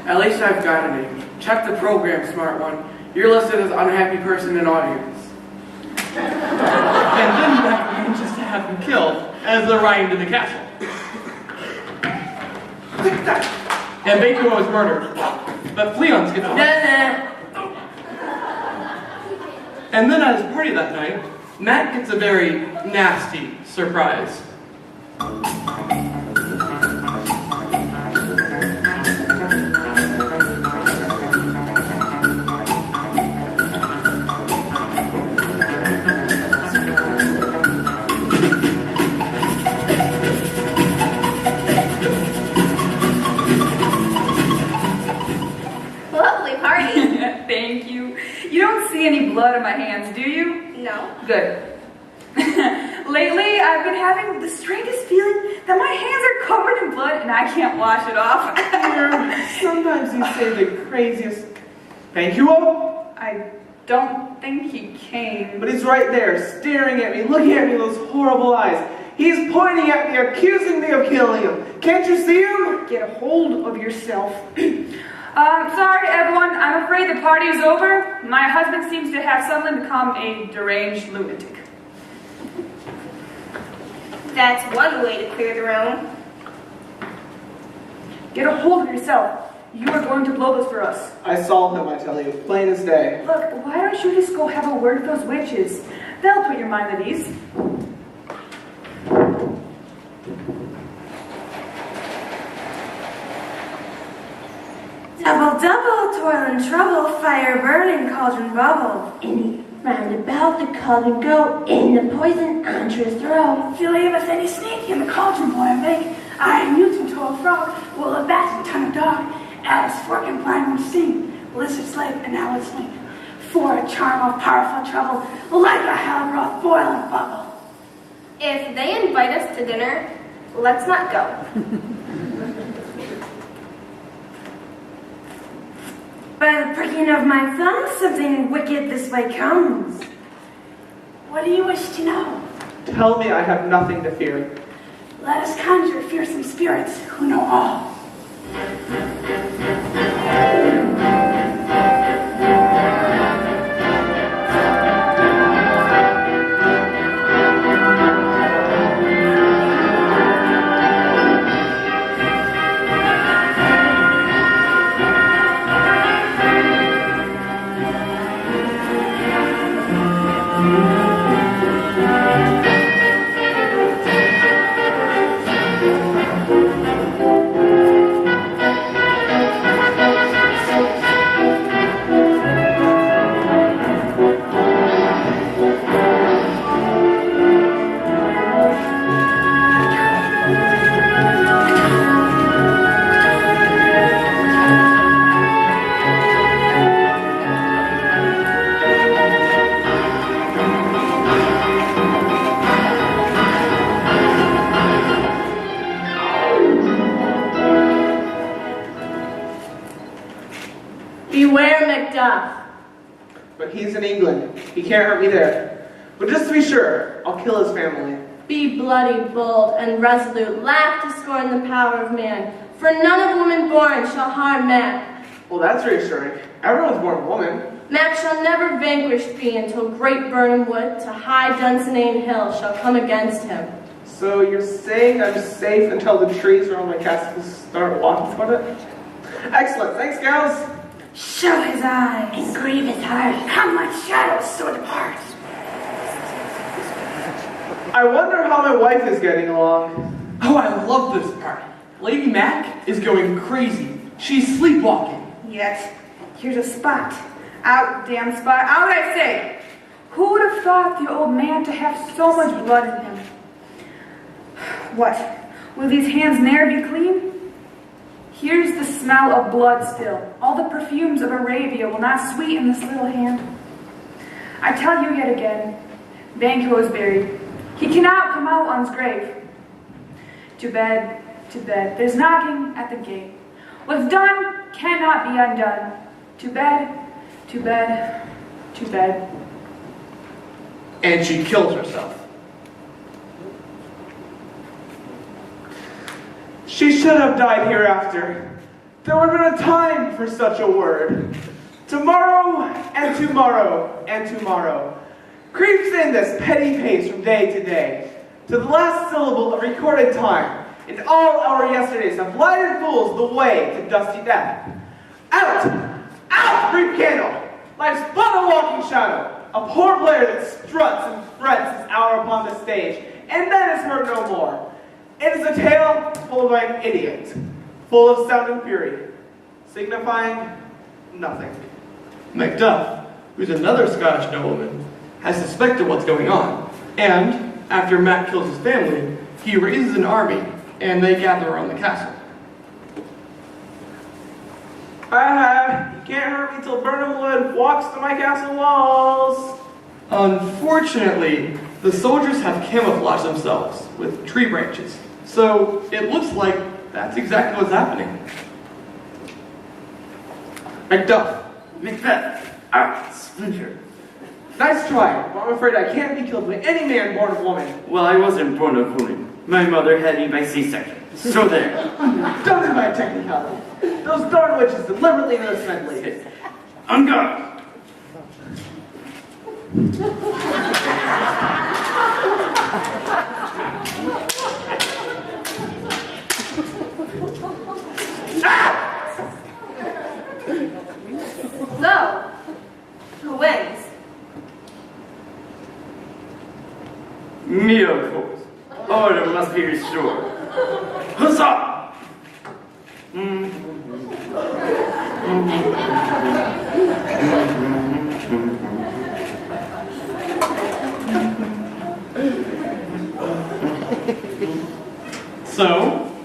At least I've got a name. Check the program, smart one. You're listed as unhappy person in audience. And then Mac manages to have him killed as they're riding to the castle. And Banquo is murdered. But Fleance gets away. And then at his party that night, Mac gets a very nasty surprise. Lovely party. Thank you. You don't see any blood on my hands, do you? No. Good. Lately, I've been having the strangest feeling that my hands are covered in blood and I can't wash it off. Sometimes you say the craziest. Banquo? I don't think he came. But he's right there, staring at me, looking at me with those horrible eyes. He's pointing at me, accusing me of killing him. Can't you see him? Get a hold of yourself. Sorry, everyone. I'm afraid the party is over. My husband seems to have suddenly become a deranged lunatic. That's one way to clear the room. Get a hold of yourself. You are going to blow this for us. I saw him, I tell you, plain as day. Look, why don't you just go have a word with those witches? They'll put your mind at ease. Double, double, toil and trouble, fire burning, cauldron bubble. In round about the cauldron go, in the poison entrance throw. Fill you with any snake in the cauldron boy I make. I mute into a frog, will a bat tongue of dog. Add a fork and blind one sting. Lizard slave and now let's link. For a charm of powerful trouble, like a hell broth boil and bubble. If they invite us to dinner, let's not go. By the pricking of my thumb, something wicked this way comes. What do you wish to know? Tell me I have nothing to fear. Let us conjure fearsome spirits who know all. Beware, Macduff. But he's in England. He can't hurt me there. But just to be sure, I'll kill his family. Be bloody, bold, and resolute. Laugh to scorn the power of man. For none of woman born shall harm man. Well, that's reassuring. Everyone's born a woman. Mac shall never vanquished be until great Burnham Wood to high Dunsinane Hill shall come against him. So you're saying I'm safe until the trees around my castle start walking toward it? Excellent. Thanks, gals. Show his eyes. And grieve his heart. How much shadows so depart. I wonder how my wife is getting along. Oh, I love this part. Lady Mac is going crazy. She's sleepwalking. Yet, here's a spot. Out, damn spot. Out, I say. Who would have thought the old man to have so much blood in him? What? Will these hands ne'er be clean? Here's the smell of blood still. All the perfumes of Arabia will not sweeten this little hand. I tell you yet again, Banquo is buried. He cannot come out on his grave. To bed, to bed. There's knocking at the gate. What's done cannot be undone. To bed, to bed, to bed. And she kills herself. She should have died hereafter. There would have been a time for such a word. Tomorrow and tomorrow and tomorrow creeps in this petty pace from day to day, to the last syllable of recorded time, and all our yesterdays have lighted fools the way to dusty death. Out! Out, brief candle! Life's but a walking shadow, a poor player that struts and frets his hour upon the stage, and then is heard no more. It is a tale told by an idiot, full of sound and fury, signifying nothing. Macduff, who's another Scottish nobleman, has suspected what's going on, and after Mac kills his family, he raises an army, and they gather around the castle. You can't hurt me till Burnham Wood walks to my castle walls. Unfortunately, the soldiers have camouflaged themselves with tree branches, so it looks like that's exactly what's happening. Macduff. Macbeth. Splinter. Nice try, but I'm afraid I can't be killed by any man born of woman. Well, I wasn't born of woman. My mother had me by C-section. So there. Don't do my technicality. Those darn witches deliberately misread ladies. On guard. So, who wins? Me, of course. Order must be restored. Huzzah! So,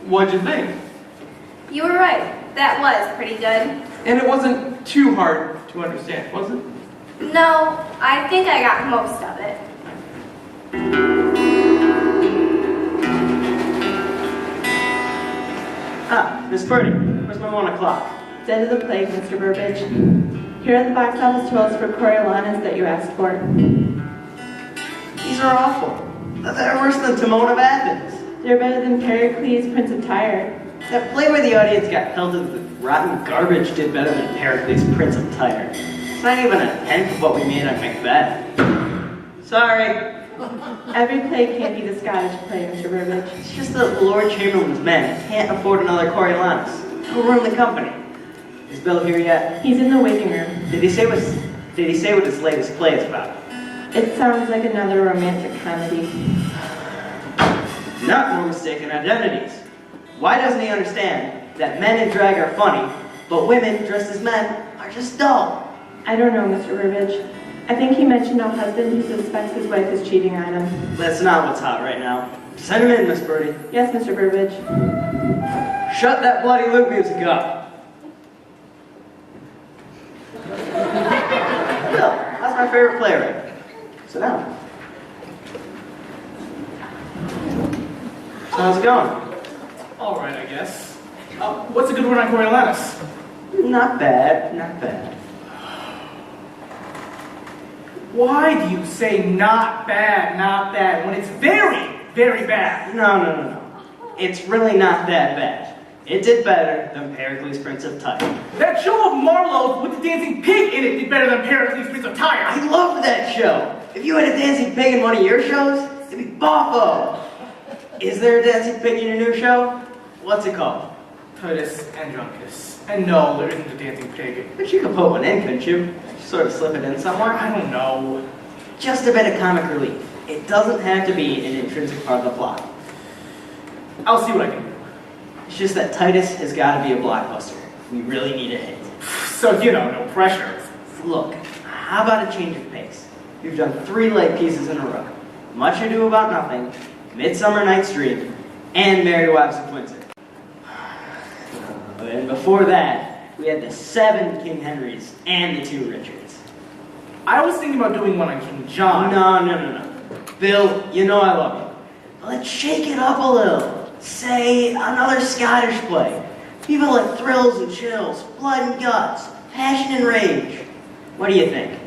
what'd you think? You were right. That was pretty good. And it wasn't too hard to understand, was it? No, I think I got most of it. Miss Purdy, where's my 1 o'clock? Dead of the plague, Mr. Burbage. Here are the box office totals for Coriolanus that you asked for. These are awful. They're worse than Timon of Athens. They're better than Pericles, Prince of Tyre. That play where the audience got pelted with rotten garbage did better than Pericles, Prince of Tyre. It's not even a tenth of what we made on Macbeth. Sorry. Every play can't be the Scottish play, Mr. Burbage. It's just that the Lord Chamberlain's men can't afford another Coriolanus. Who'll ruin the company? Is Bill here yet? He's in the waiting room. Did he say what his latest play is about? It sounds like another romantic comedy. Not more mistaken identities. Why doesn't he understand that men in drag are funny, but women dressed as men are just dull? I don't know, Mr. Burbage. I think he mentioned a husband who suspects his wife is cheating on him. That's not what's hot right now. Send him in, Miss Birdie. Yes, Mr. Burbage. Shut that bloody loop music up. Bill, that's my favorite playwright. Sit down. So how's it going? All right, I guess. What's a good one on Coriolanus? Not bad, not bad. Why do you say not bad, when it's very, very bad? No. It's really not that bad. It did better than Pericles, Prince of Tyre. That show of Marlowe's with the dancing pig in it did better than Pericles, Prince of Tyre. I loved that show. If you had a dancing pig in one of your shows, it'd be boffo. Is there a dancing pig in your new show? What's it called? Titus Andronicus. And no, there isn't a dancing pig. But you could put one in, couldn't you? Sort of slip it in somewhere? I don't know. Just a bit of comic relief. It doesn't have to be an intrinsic part of the plot. I'll see what I can do. It's just that Titus has got to be a blockbuster. We really need a hit. So, no pressure. Look, how about a change of pace? You've done 3 leg pieces in a row. Much Ado About Nothing, Midsummer Night's Dream, and Merry Wives of Windsor. And before that, we had the 7 King Henrys and the 2 Richards. I was thinking about doing one on King John. No. Bill, you know I love you. But let's shake it up a little. Say, another Scottish play. People like thrills and chills, blood and guts, passion and rage. What do you think?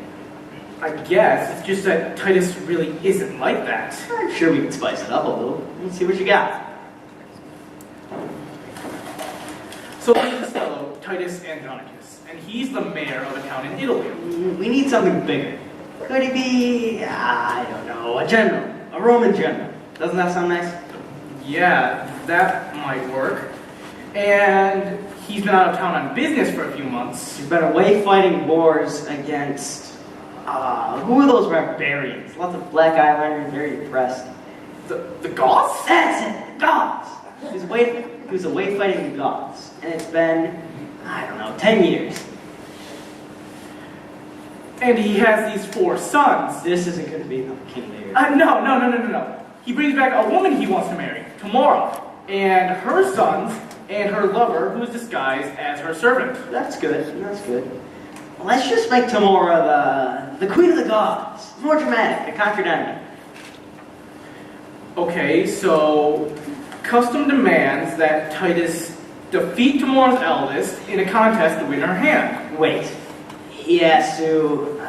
I guess. It's just that Titus really isn't like that. I'm sure we can spice it up a little. Let's see what you got. So there's this fellow, Titus Andronicus, and he's the mayor of a town in Italy. We need something bigger. Could he be, I don't know, a general, a Roman general? Doesn't that sound nice? Yeah, that might work. And he's been out of town on business for a few months. He's been away fighting wars against, who are those barbarians? Lots of black eyeliner, very depressed. The Goths? That's it, the Goths! He was away fighting the Goths, and it's been, I don't know, 10 years. And he has these 4 sons. This isn't going to be another King Lear. No. He brings back a woman he wants to marry, Tamora, and her sons, and her lover, who is disguised as her servant. That's good. Well, let's just make Tamora the Queen of the Goths. More dramatic, a conquered enemy. Okay, so custom demands that Titus defeat Tamora's eldest in a contest to win her hand. Wait, he has to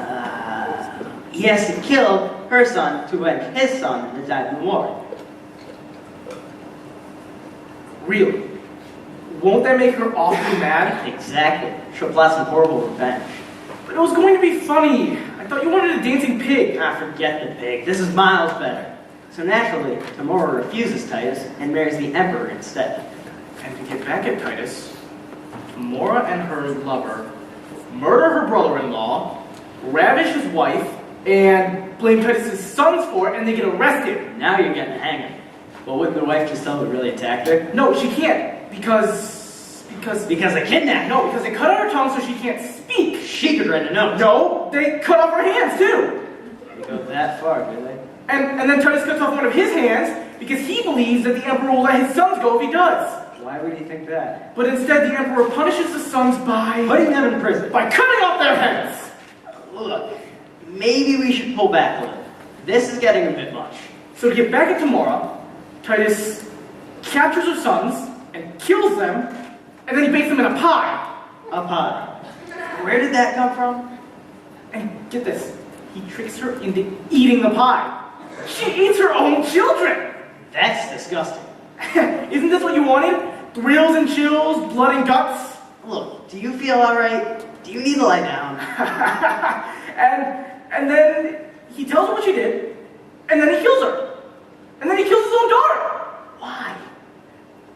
kill her son to avenge his son that died in the war. Really? Won't that make her awfully mad? Exactly. She'll plot some horrible revenge. But it was going to be funny. I thought you wanted a dancing pig. Forget the pig. This is miles better. So naturally, Tamora refuses Titus and marries the emperor instead. And to get back at Titus, Tamora and her lover murder her brother-in-law, ravish his wife, and blame Titus' sons for it, and they get arrested. Now you're getting the hang of it. Well, wouldn't the wife just tell them to really attacked her? No, she can't, because they kidnapped her. No, because they cut out her tongue so she can't speak. She could write a note. No, they cut off her hands too. They go that far, do they? And then Titus cuts off one of his hands because he believes that the emperor will let his sons go if he does. Why would he think that? But instead, the emperor punishes the sons by putting them in prison. By cutting off their heads. Look, maybe we should pull back a little. This is getting a bit much. So to get back at Tamora, Titus captures her sons and kills them, and then he bakes them in a pie. A pie. Where did that come from? And get this, he tricks her into eating the pie. She eats her own children. That's disgusting. Isn't this what you wanted? Thrills and chills, blood and guts? Look, do you feel alright? Do you need to lie down? and then he tells her what she did, and then he kills her. And then he kills his own daughter. Why?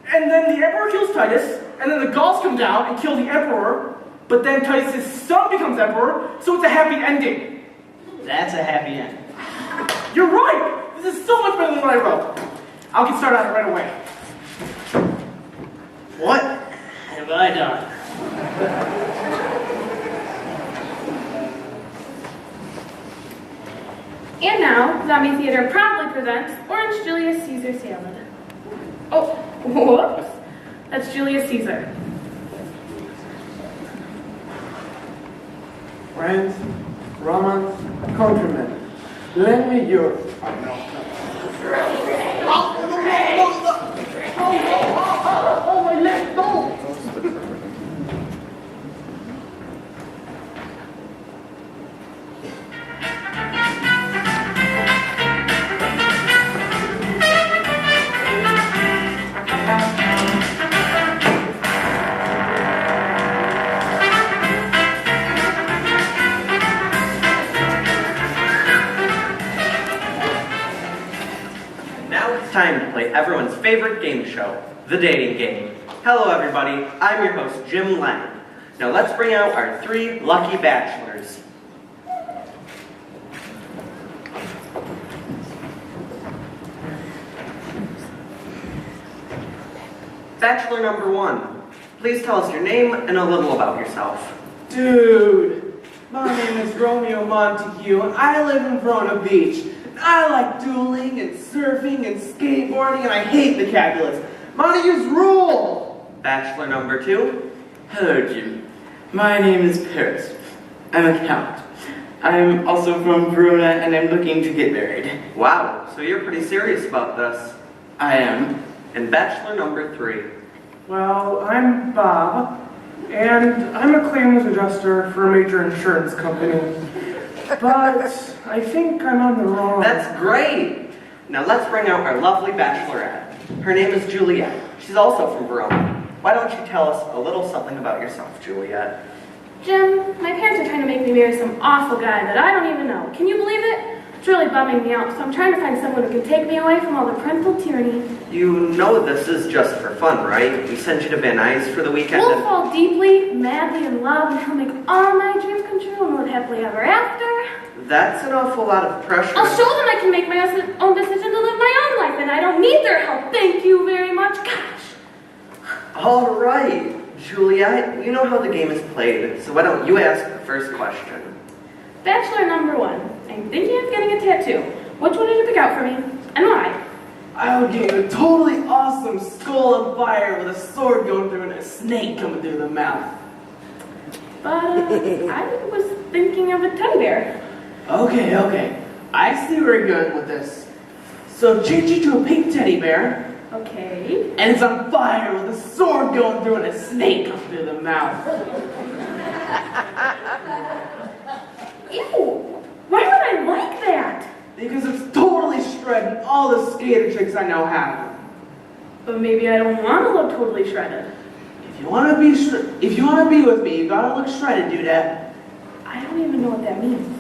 And then the emperor kills Titus, and then the Gauls come down and kill the emperor, but then Titus' son becomes emperor, so it's a happy ending. That's a happy end. You're right! This is so much better than what I wrote. I'll get started on it right away. What have I done? And now, Zombie Theater proudly presents Orange Julius Caesar Salad. Oh, whoops. That's Julius Caesar. Friends, Romans, countrymen, lend me your... Oh, my leg, no! time to play everyone's favorite game show, the dating game. Hello everybody, I'm your host, Jim Lang. Now let's bring out our 3 lucky bachelors. Bachelor number 1, please tell us your name and a little about yourself. Dude, my name is Romeo Montague, and I live in Verona Beach. I like dueling and surfing and skateboarding, and I hate the Capulets. Montague's rule! Bachelor number 2. Hello, Jim. My name is Paris. I'm a count. I'm also from Verona, and I'm looking to get married. Wow, so you're pretty serious about this. I am. And bachelor number 3. Well, I'm Bob, and I'm a claims adjuster for a major insurance company. But I think I'm on the wrong... That's great! Now let's bring out our lovely bachelorette. Her name is Juliet. She's also from Verona. Why don't you tell us a little something about yourself, Juliet? Jim, my parents are trying to make me marry some awful guy that I don't even know. Can you believe it? It's really bumming me out, so I'm trying to find someone who can take me away from all the parental tyranny. You know this is just for fun, right? We sent you to Van Nuys for the weekend. We'll fall deeply, madly in love, and he'll make all my dreams come true and live happily ever after. That's an awful lot of pressure. I'll show them I can make my own decision to live my own life, and I don't need their help. Thank you very much. Gosh. All right, Juliet, you know how the game is played, so why don't you ask the first question? Bachelor number 1. I'm thinking of getting a tattoo. Which one did you pick out for me, and why? I would get you a totally awesome skull of fire with a sword going through and a snake coming through the mouth. But I was thinking of a teddy bear. Okay. I see where you're going with this. So change it to a pink teddy bear. Okay. And it's on fire with a sword going through and a snake coming through the mouth. Ew! Why would I like that? Because it's totally shredding all the skater tricks I know how. But maybe I don't want to look totally shredded. If you want to be with me, you gotta look shredded, dudette. I don't even know what that means.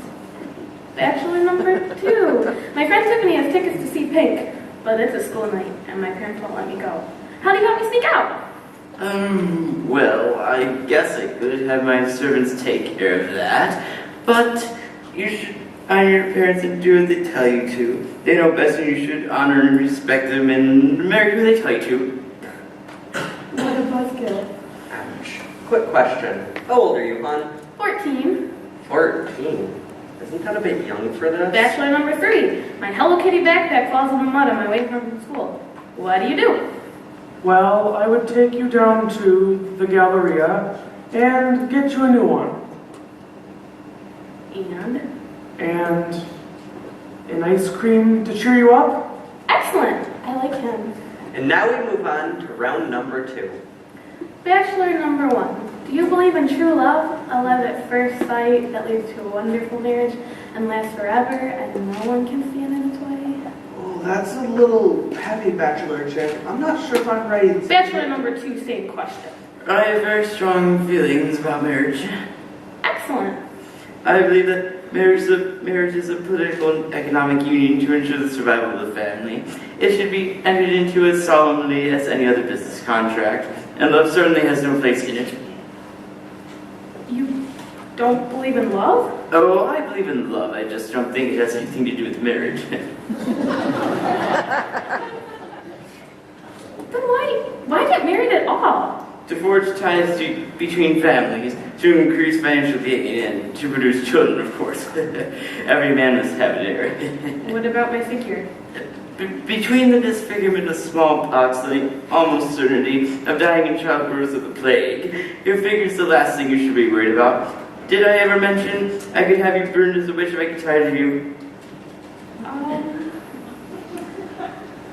Bachelor number 2. My friend Tiffany has tickets to see Pink, but it's a school night, and my parents won't let me go. How do you help me sneak out? Well, I guess I could have my servants take care of that, but you should honor your parents and do what they tell you to. They know best, and you should honor and respect them and marry who they tell you to. What a buzzkill. Ouch. Quick question. How old are you, hon? 14. 14. Isn't that a bit young for this? Bachelor number 3. My Hello Kitty backpack falls in the mud on my way home from school. What do you do? Well, I would take you down to the Galleria and get you a new one. And an ice cream to cheer you up? Excellent. I like him. And now we move on to round number 2. Bachelor number 1. Do you believe in true love? A love at first sight that leads to a wonderful marriage and lasts forever and no one can stand in its way? Oh, that's a little heavy, bachelor chick. I'm not sure if I'm ready. Bachelor number 2, same question. I have very strong feelings about marriage. Excellent. I believe that marriage is a political and economic union to ensure the survival of the family. It should be entered into as solemnly as any other business contract, and love certainly has no place in it. You don't believe in love? Oh, I believe in love. I just don't think it has anything to do with marriage. Then why get married at all? To forge ties between families, to increase financial gain, and to produce children, of course. Every man must have an heir. What about my figure? Between the disfigurement of smallpox and the almost certainty of dying in childbirth of the plague, your figure's the last thing you should be worried about. Did I ever mention I could have you burned as a witch if I get tired of you?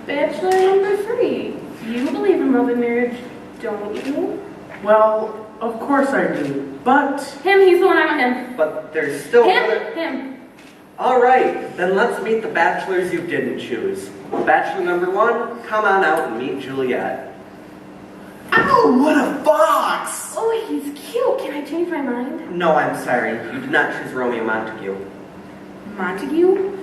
Bachelor number 3. You believe in love and marriage, don't you? Well, of course I do, but... Him, he's the one I want him. But there's still... Him. All right, then let's meet the bachelors you didn't choose. Bachelor number 1, come on out and meet Juliet. Ow, what a fox! Oh, he's cute. Can I change my mind? No, I'm sorry. You did not choose Romeo Montague. Montague?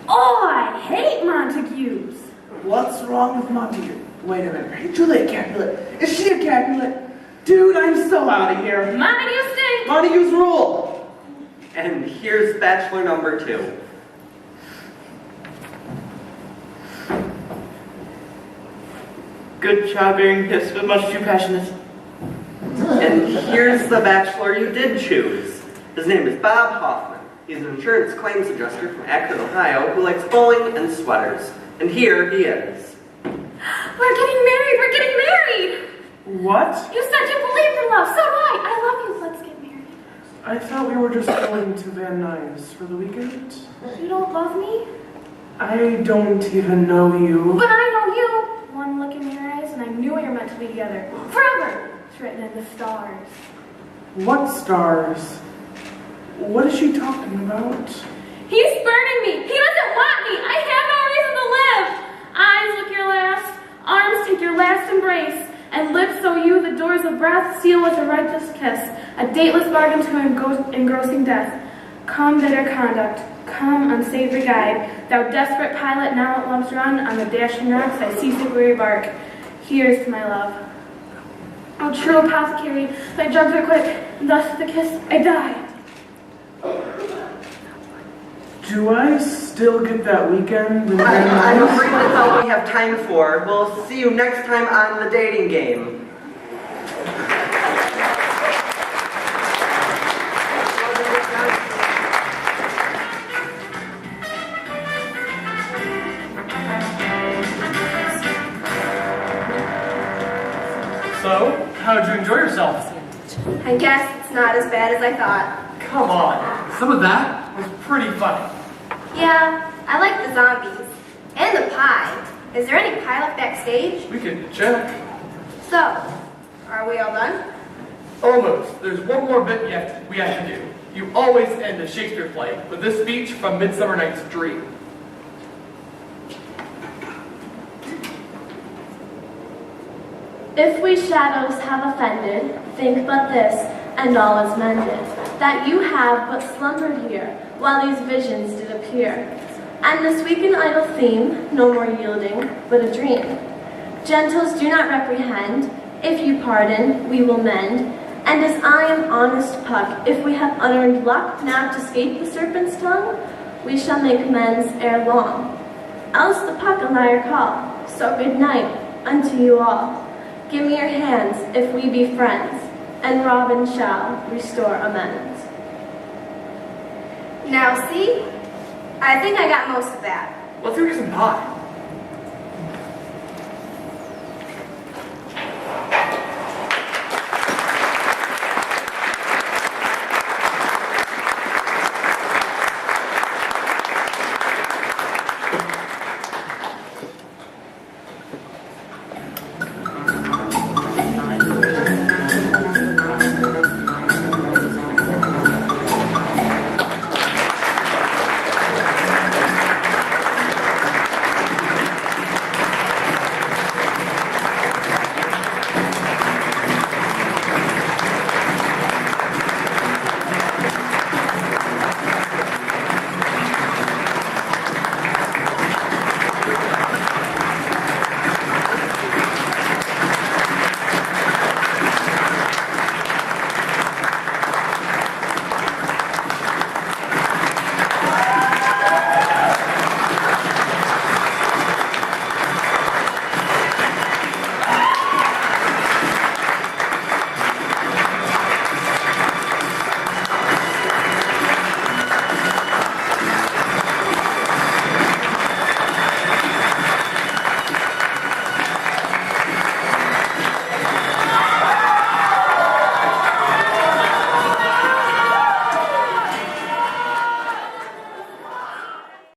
Oh, I hate Montagues. What's wrong with Montague? Wait a minute. Hey, Juliet Capulet. Is she a Capulet? Dude, I'm so out of here. Montague stink! Montague's rule. And here's bachelor number 2. Good job bearing gifts, but much too passionate. And here's the bachelor you did choose. His name is Bob Hoffman. He's an insurance claims adjuster from Akron, Ohio, who likes bowling and sweaters. And here he is. We're getting married! We're getting married! What? You said you believed in love, so do I! I love you, let's get married. I thought we were just going to Van Nuys for the weekend. You don't love me? I don't even know you. But I know you! One look in your eyes and I knew we were meant to be together. Forever! It's written in the stars. What stars? What is she talking about? He's burning me! He doesn't want me! I have no reason to live! Eyes look your last, arms take your last embrace, and lips so you the doors of breath seal with a righteous kiss, a dateless bargain to engrossing death. Come bitter conduct, come unsavory guide, thou desperate pilot now at love's run, on the dashing rocks I seasick weary bark. Here's to my love. O true apothecary, thy drugs are quick, and thus the kiss I die. Do I still get that weekend? I'm afraid that's all we have time for. We'll see you next time on The Dating Game. So, how'd you enjoy yourself? I guess it's not as bad as I thought. Come on, some of that was pretty funny. Yeah, I like the zombies. And the pie. Is there any pie left backstage? We could check. So, are we all done? Almost. There's one more bit we have to do. You always end a Shakespeare play with this speech from Midsummer Night's Dream. If we shadows have offended, think but this, and all is mended, that you have but slumbered here, while these visions did appear. And this weak and idle theme, no more yielding, but a dream. Gentles, do not reprehend, if you pardon, we will mend, and as I am honest Puck, if we have unearned luck now to escape the serpent's tongue, we shall make amends ere long. Else the Puck a liar call, so good night unto you all. Give me your hands, if we be friends, and Robin shall restore amends. Now see? I think I got most of that. Let's go get some pie.